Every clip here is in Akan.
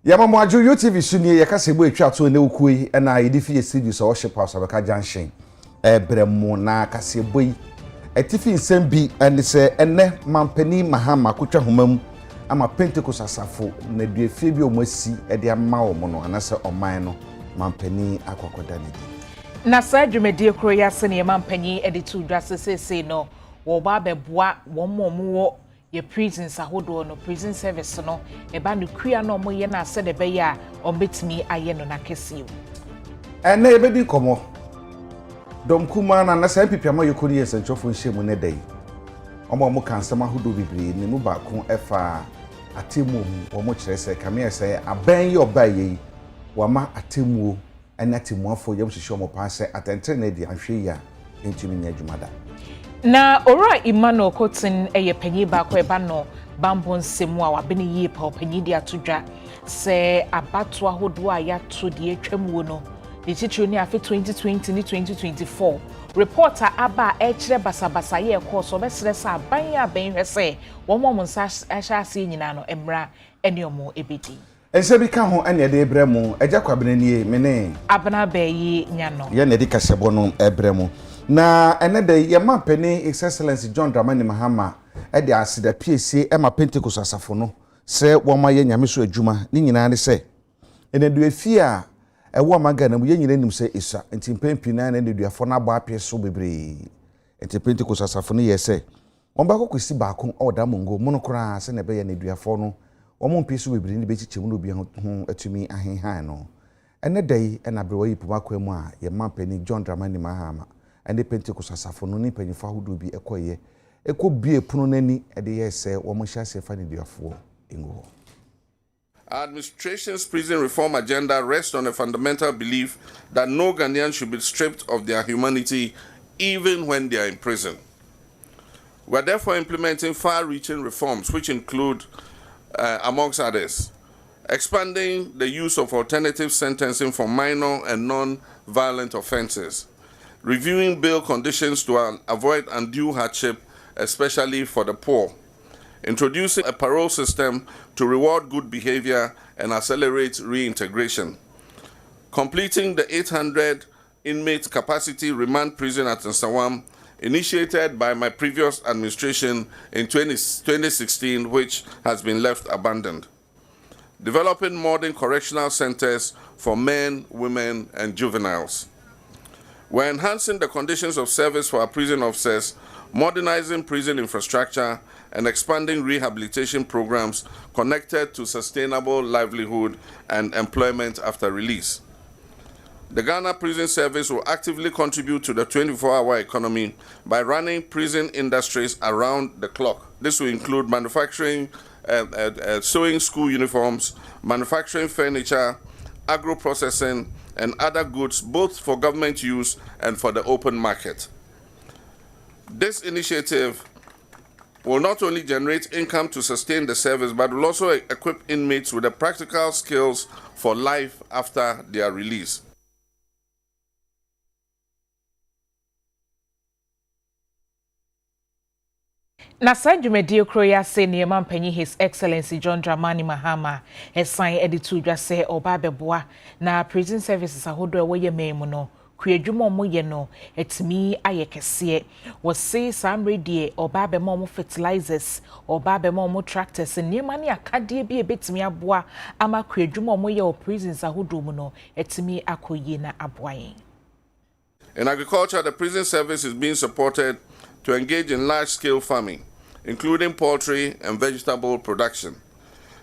Yamamu aju UTV suni yakase bo etwa to ne ukui na yedifi studio so worship house abeka junction bremu na kase boy etifi nsem bi ene se ene mampani mahama kotwa homam ama Pentecost asafo na duefie bi omasi de ama wo no anase oman no mampani akokoda ne di na sa dwumedie kro ya se ne mampani editu dwasesese no wo ba beboa wo momo ye prisons ahodo no prison service no eba no kua no mo ye na ase de be ya ombetimi aye no na kesiu ene ebedi komo dom kuma na sa pipiama yekori yesenchofo nhemu ne dai omo kansama ahodo bibiri ne mu ba ko efa atemu omo kirese kame ese aban ye oba ye wama atemu ene atemu afo yem hihye omo pa se atentere na di ahwe ya entimi nya adwumada na ora Emmanuel Cotton eye panyi ba ko eba no bambo nsemu a wabene yie pa panyi di atodwa se abato ahodo a ya to de atwamuo no de titiro ni afi 2020 ni 2024 reporter aba e kire basabasa ye ko so be sere sa ban ya ben hwese wo mo nsa ahase nyina no emra ene omo ebedi ense bi ka ho ene de ebremu eja kwabene nie mene abana ba yi nya no ye ne de kasebo no ebremu na ene de ye mampani His Excellency John Dramani Mahama e de asida PSA e ma Pentecost asafo no se wo ma ye nyame so adwuma ni nyina ne se ene du afie a e wo ma ga na mu ye nyina nim se isa enti mpempi na ne du afo na ba apie so bebre enti Pentecost asafo no ye se won ba kokosi ba ko o da mongo mu no kra se ne be ye ne du afo no wo mo mpi so bebre ni be chichemu no bi ho atumi ahenhan no ene dai e na brewa yipuma kwa mu a ye mampani John Dramani Mahama and Pentecost asafo no ni panyifo ahodo bi ekoye ekobie puno nani e de yese wo mo hya sefa ne duafo engo. Our administration's prison reform agenda rests on a fundamental belief that no Ghanaian should be stripped of their humanity even when they are in prison. We are therefore implementing far-reaching reforms which include, amongst others, expanding the use of alternative sentencing for minor and non-violent offenses, reviewing bail conditions to avoid undue hardship, especially for the poor, introducing a parole system to reward good behavior and accelerate reintegration, completing the 800 inmate capacity remand prison at Nsawam, initiated by my previous administration in 2016, which has been left abandoned, developing modern correctional centers for men, women, and juveniles. We're enhancing the conditions of service for our prison officers, modernizing prison infrastructure, and expanding rehabilitation programs connected to sustainable livelihood and employment after release. The Ghana Prison Service will actively contribute to the 24-hour economy by running prison industries around the clock. This will include manufacturing, sewing school uniforms, manufacturing furniture, agro-processing, and other goods both for government use and for the open market. This initiative will not only generate income to sustain the service, but will also equip inmates with the practical skills for life after their release. Na sa dwumedie kro ya se ne mampanyi His Excellency John Dramani Mahama esan editu dwa se oba beboa na prison services ahodo e woye memu no kuadwuma mo ye no etimi ayekese wo se samre die oba be mo fertilizers oba be mo tractors niema ne akade bi ebetimi aboa ama kuadwuma mo ye o prisons ahodo mu no etimi akoye na aboayen. In agriculture, the prison service is being supported to engage in large-scale farming, including poultry and vegetable production.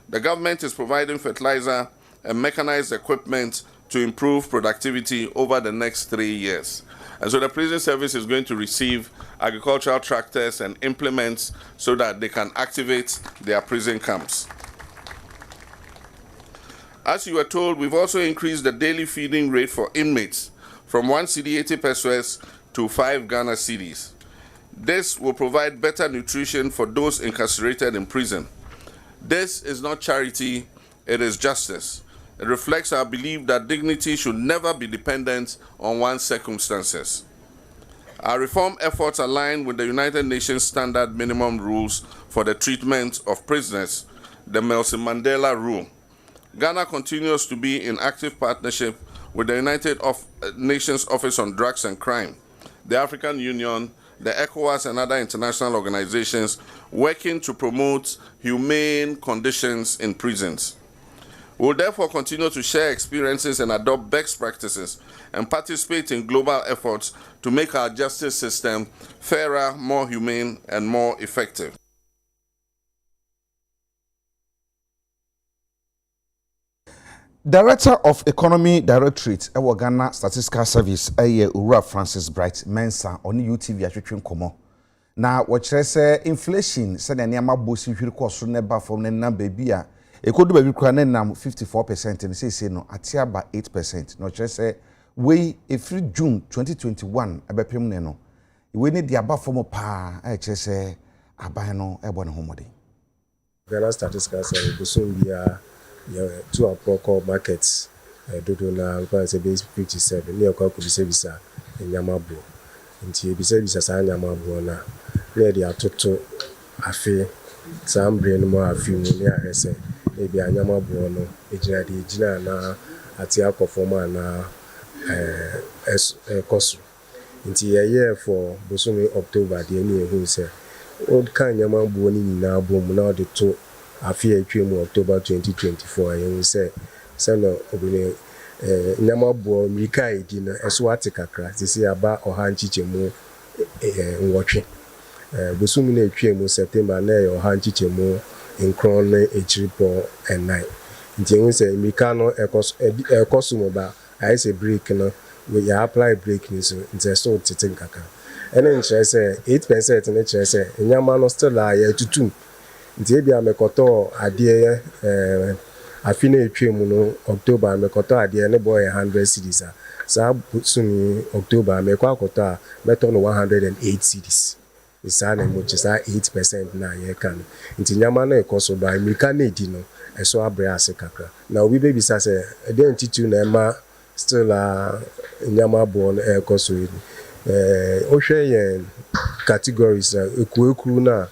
The government is providing fertilizer and mechanized equipment to improve productivity over the next 3 years. And so the prison service is going to receive agricultural tractors and implements so that they can activate their prison camps. As you were told, we've also increased the daily feeding rate for inmates from 1 cedi 80 pesos to 5 Ghana cedis. This will provide better nutrition for those incarcerated in prison. This is not charity, it is justice. It reflects our belief that dignity should never be dependent on one's circumstances. Our reform efforts align with the United Nations Standard Minimum Rules for the Treatment of Prisoners, the Nelson Mandela Rule. Ghana continues to be in active partnership with the United Nations Office on Drugs and Crime, the African Union, the ECOWAS and other international organizations working to promote humane conditions in prisons. We will therefore continue to share experiences and adopt best practices and participate in global efforts to make our justice system fairer, more humane, and more effective. Director of Economy Directorate ewo Ghana Statistical Service Ura Francis Bright Mensa on UTV atwetwe komo na wo kire se inflation se na niam abosi hwiri koso ne ba fom ne na baby a ekodu ba bi kura ne nam 54% ne sese no ate aba 8% no kire se we efiri June 2021 abepem ne no we ne dia ba fom pa a kire se aban no ebo ne homode Ghana Statistical Service busumbia to our proper markets dodo na base 57 near kwa kubisebisa nyamabo nti ebisebisa sa nyamabo na dey atoto afi sambre no mo afi mu ne ahese e bi anyamabo no ejina na ati akofoma na kosu nti year for bosumi October de ni ehu se old kan nyamabo ni nyina bom na de to afi atwemu October 2024 yen say no obine nyamabo mika edi na eso ate kakra sisi aba oha nchichemu nwotwe bosumi na atwemu September na oha nchichemu nkron na echiripo enai nti yen say mika no ekoso mo ba I say break no we ya apply break ni so nti so tete nkaka ene nche say 8% na nche say nyama no still a ya tutum nti ebia mekoto ade afina etwemu no October mekoto ade ne boy 100 cedis sa suni October mekwa akota meto no 108 cedis isa na mo chisa 8% na ye kan nti nyama na ekoso ba mika na edi no eso abre ase kakra na obi bebi sa se ede ntitu na ema still nyama bo na ekoso ohwe ye categories ekuru na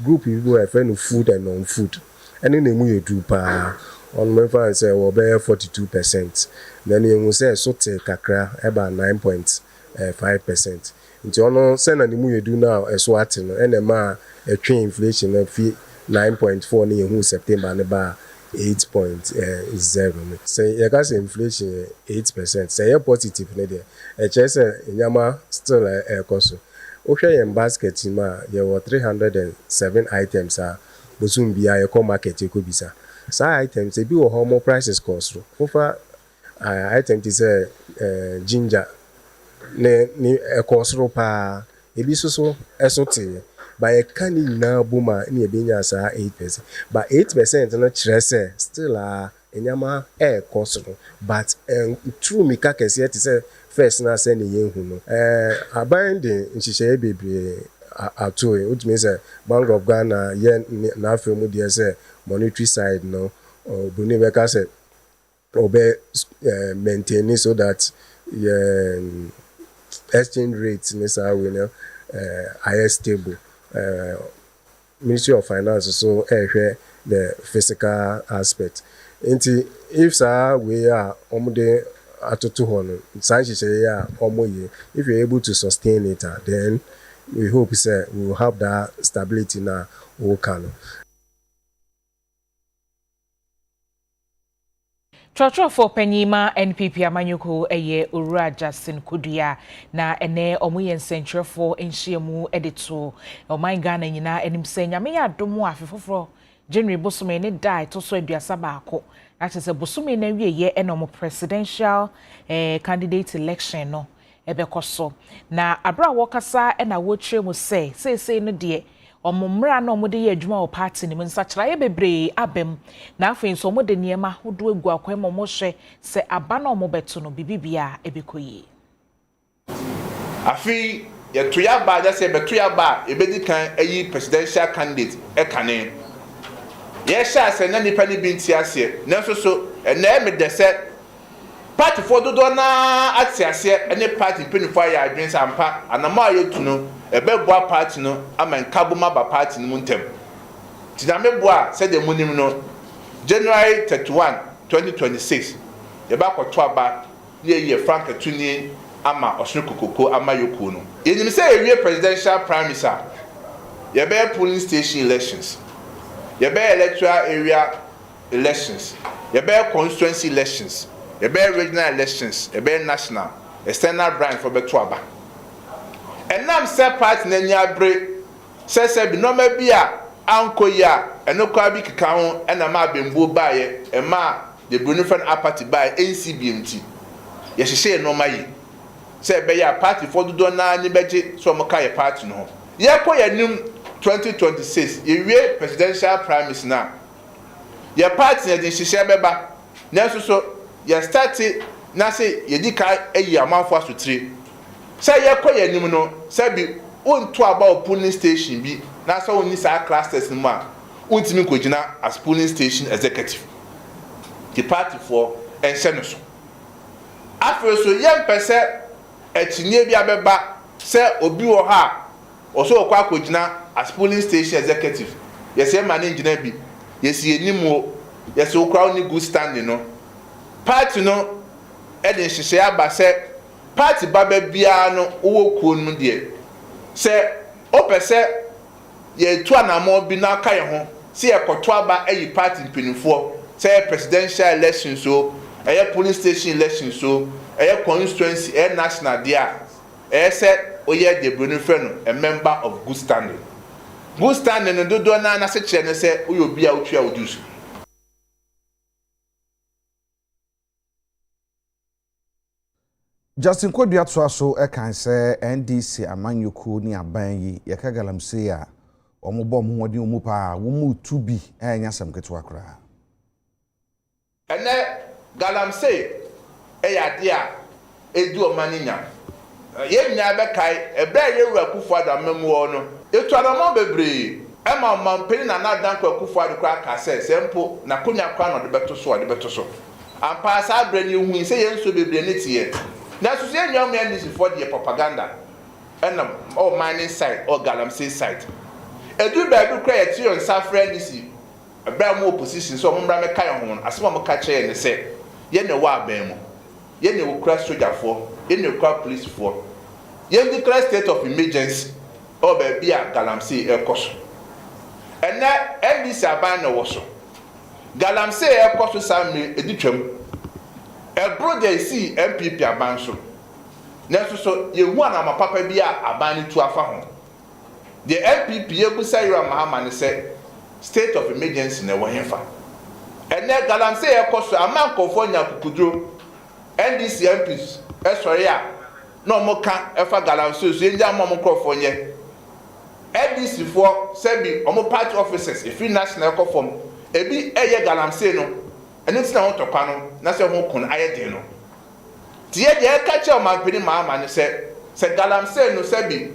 group people are friend of food and non-food. And then we do pa on my friend say we be 42%. Then you say so take kakra about 9.5%. Nti ono say na mu do now so ate no and ma a train inflation na fi 9.4 ni hu September na ba 8.0. Say you got inflation 8%. Say you positive na there. E che say nyama still koso. Okay, in basket there were 307 items bosumbia your market you could be sa items be more prices cost over item is ginger ni cost pa e bi so esote by a canny na buma ni ebenya sa 8%, but 8% na chire still enyama cost but true mika kese yet say first na say ni yenhu no aban de nhihye bebre atoe which means Bank of Ghana ye na afemu de say monetary side no buni be ka say obe maintain so that exchange rate ni say we no higher stable. Ministry of Finance so the physical aspect. Nti if we are omude atoto hono sanchi ya omoye if you're able to sustain it then we hope say we will have that stability na wokano. Trotro Penyima NPP amanyuko eye Ura Justin Kudia na ene omuye nsentrefo enhyiemu edito oman Ghana nyina enimse nyame ya domo afefoforo January bosome ne dai to so aduasa baako that is a bosome na wieye enomo presidential candidate election no ebekoso na abra wokasa na wotre mu say no de omumra na omode ye adwuma o party ni nsa kira ye bebre abem na afin so omode niema hodo egu akwai momo hwe se aba na omobeto no bibibia ebekoyi afi ye toya ba ja se betoya ba ebedi kan ayi presidential candidate ekane ye sha se na nipa ni binti ase na so na me de se party for dodo na atiase ene party penifo ya adwen sampa anama ayetuno ebeboa party no amankabuma ba party no muntem tidameboa se de munim no January 31 2026 yɛba kɔto aba ye Frank Atuni ama Osunu Kokoko ama Yoku no yenim sɛ ewie presidential primaries a yɛbɛyɛ polling station elections yɛbɛyɛ electoral area elections yɛbɛyɛ constituency elections yɛbɛyɛ regional elections yɛbɛyɛ national external branch for bɛto aba ɛnam sɛ party na nya abre sɛ bi nɔma bi a anko ya ɛno kwa bi keka ho ɛna ma abembuo baayɛ ɛma the Brunifan Apathy by NCBMT. Yɛhyehyɛ nɔma yi sɛ ɛbɛyɛ party for dodo na ne bɛgye so ɔmo ka yɛ party no ho yɛkɔ yɛnim 2026 yɛwie presidential primaries na yɛ party na de hyehyɛ bɛba nanso so yɛ start na sɛ yɛdi ka ayi amanfo asotire sɛ yɛkɔ yɛnim no sɛ bi wonto aba o polling station bi na sɛ wonni saa clusters no mu a wontimi kɔgyina as polling station executive the party for ɛnhyɛ no so afei so yɛmpɛ sɛ akyinie bi abɛba sɛ obi wɔ ha ɔso ɔkɔ akɔgyina as polling station executive yɛsɛ ma ne gyina bi yɛsi anim o yɛsɛ okura ne good standing no party no ɛde nhyehyɛ aba sɛ party baba biara no wɔ kuo no deɛ sɛ ɔpɛ sɛ yɛtu anamɔ bi na aka yɛ ho sɛ yɛkɔto aba ayi party mpanyinfoɔ sɛ presidential election so ɛyɛ polling station election so ɛyɛ constituency ɛyɛ national dia ɛyɛ sɛ oyɛ de broni frɛ no a member of good standing no dodo na se kyerɛ ne sɛ oyɛ obi a otwa odusu Justin Kodua to so ɛkan sɛ NDC amanyoku ni aban yi yɛka Galamsey a ɔmo bɔ mo hodi ɔmo pa wo mu tu bi ɛnya sam ketewa kra ɛnɛ Galamsey ɛyɛ ade a edu ɔmaninya yɛnya bɛkae ɛbɛ yɛwura Akufo-Addo amamuo no etu anamɔ bebree ɛma ɔmampeni na nadanko Akufo-Addo kra ka sɛ sempo na konya kwa no de bɛto so ampa saa brɛ ne hu sɛ yɛnso bebree ne tiɛ na so sɛ nyam NDC for the propaganda ɛna all mining site or Galamsey site edu baabi kra yɛ tiyo nsa frɛ NDC ɛbɛ mo opposition so ɔmo mbra mɛka yɛ ho asɛm mo ka kyerɛ ne sɛ yɛ ne wɔ aban mu yɛ ne wɔ kra sojafoɔ yɛ ne kra policefoɔ yɛ declare state of emergency or baabi a Galamsey ɛkɔ so ɛnɛ NDC aban na wɔ so Galamsey ɛkɔ so saa mmiri edi twam ɛbro de si MPP aban so nanso so yehu anama papa bi a aban ne tu afa ho the MPP yebusa yira mahama ne sɛ state of emergency na ɛwɔ hefa ɛnɛ Galamsey ɛkɔ so amankɔfo nya kukuduro NDC MPs ɛsɔre a na ɔmo ka ɛfa Galamsey so enja mo nkrɔfo nyɛ NDC for sɛ bi ɔmo party officers efi national ɛkɔ fam ebi ɛyɛ Galamsey no ɛne tina ho tɔkwa no na sɛ ho kon ayɛ den no tie de ɛka kyɛ ɔmampeni maama ne sɛ Galamsey no sɛ bi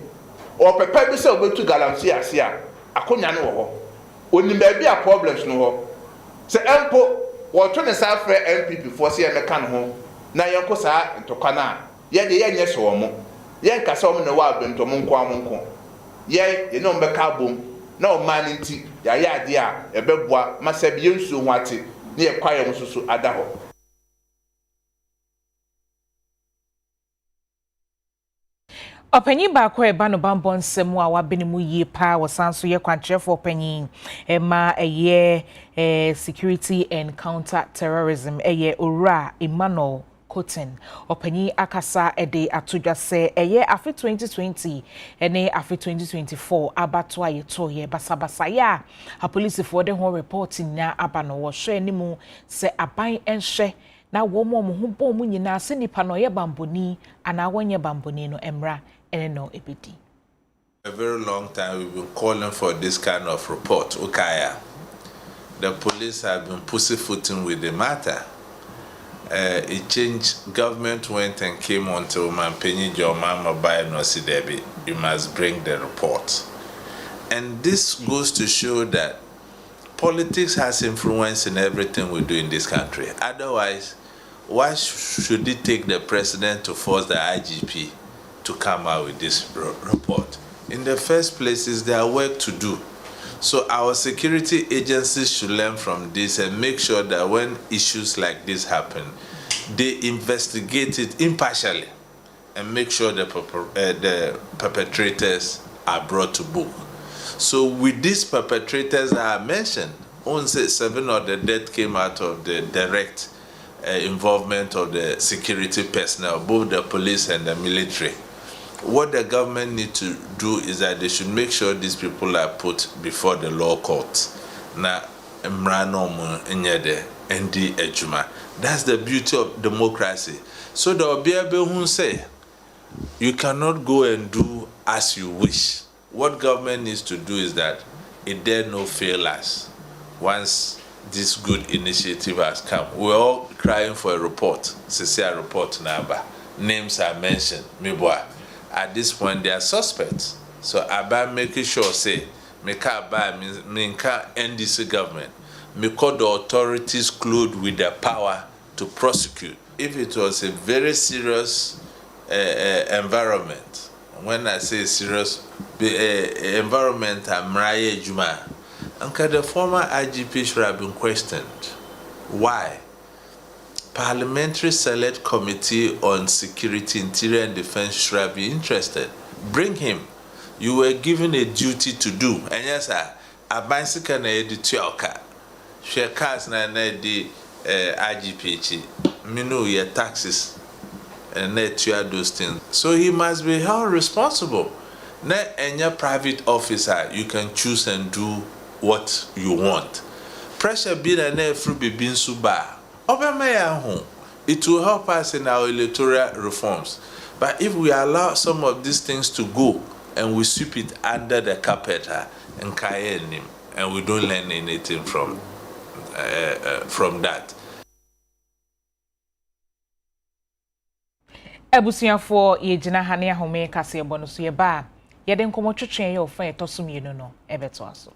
ɔpɛpɛ bi sɛ obetu Galamsey ase a akonya no wɔ hɔ onim baabi a problems no hɔ sɛ ɛmpo wɔto ne saa frɛ MPP foɔ sɛ yɛmɛka no ho na yɛnkɔ saa ntɔkwa no a yɛde yɛnyɛ sɛ wɔ mo yɛnka sɛ ɔmo ne wɔ abɛntɔ mo nko yɛne ɔmo bɛka abom na ɔmaa ne nti yɛayɛ adeɛ a ɛbɛboa ma sɛ bi yɛnsuo ho ate ne yɛ kwae mo so ada hɔ Opanyin baako eba no bambɔ nsɛm a wabene mu yie pa wɔsan so yɛ kwankyerɛfo opanyin ɛma ɛyɛ security and counter terrorism ɛyɛ Owura Emmanuel Cotton opanyin akasa ɛde atodwa sɛ ɛyɛ afe 2020 ɛne afe 2024 abato a yɛto yɛ basabasa ya apolisifoɔ de ho report nya aba no wɔ hwɛ animu sɛ aban ɛnhwɛ na wo mo ho bɔ mu nyina sɛ nipa no yɛ bamboni ana wonye bamboni no emra ene no ebedi. A very long time we've been calling for this kind of report. Ukaya. The police have been pussyfooting with the matter. It changed. Government went and came on to Mampenyi Jomama by Nosi Debi. You must bring the report. And this goes to show that politics has influence in everything we do in this country. Otherwise, why should it take the president to force the IGP to come out with this report? In the first place, is their work to do. So our security agencies should learn from this and make sure that when issues like this happen, they investigate it impartially and make sure the perpetrators are brought to book. So with these perpetrators that I mentioned, only 7 of the death came out of the direct involvement of the security personnel, both the police and the military. What the government need to do is that they should make sure these people are put before the law courts. Na mrano nyede endi ejuma. That's the beauty of democracy. So the obiabe who say you cannot go and do as you wish. What government needs to do is that it dare no fail us. Once this good initiative has come, we're all crying for a report. CCR report number. Names are mentioned. Mibwa. At this point, they are suspects. So about making sure, say, me can't end this government. Me call the authorities clothed with the power to prosecute. If it was a very serious environment, when I say serious environment, Amraye Juma, and the former IGP should have been questioned. Why? Parliamentary Select Committee on Security, Interior and Defense should be interested. Bring him. You were given a duty to do. And yes, a bicycle na editor car. Share cars na the IGP. Minu your taxes and net those things. So he must be held responsible. Not any private officer, you can choose and do what you want. Pressure be na free be bin suba. It will help us in our electoral reforms. But if we allow some of these things to go and we sweep it under the carpet and we don't learn anything from that. Ebusiafo yejina hane ahome kase ebono so ye ba ye de nkomo twetwe ye ofa etoso mienu no ebeto aso.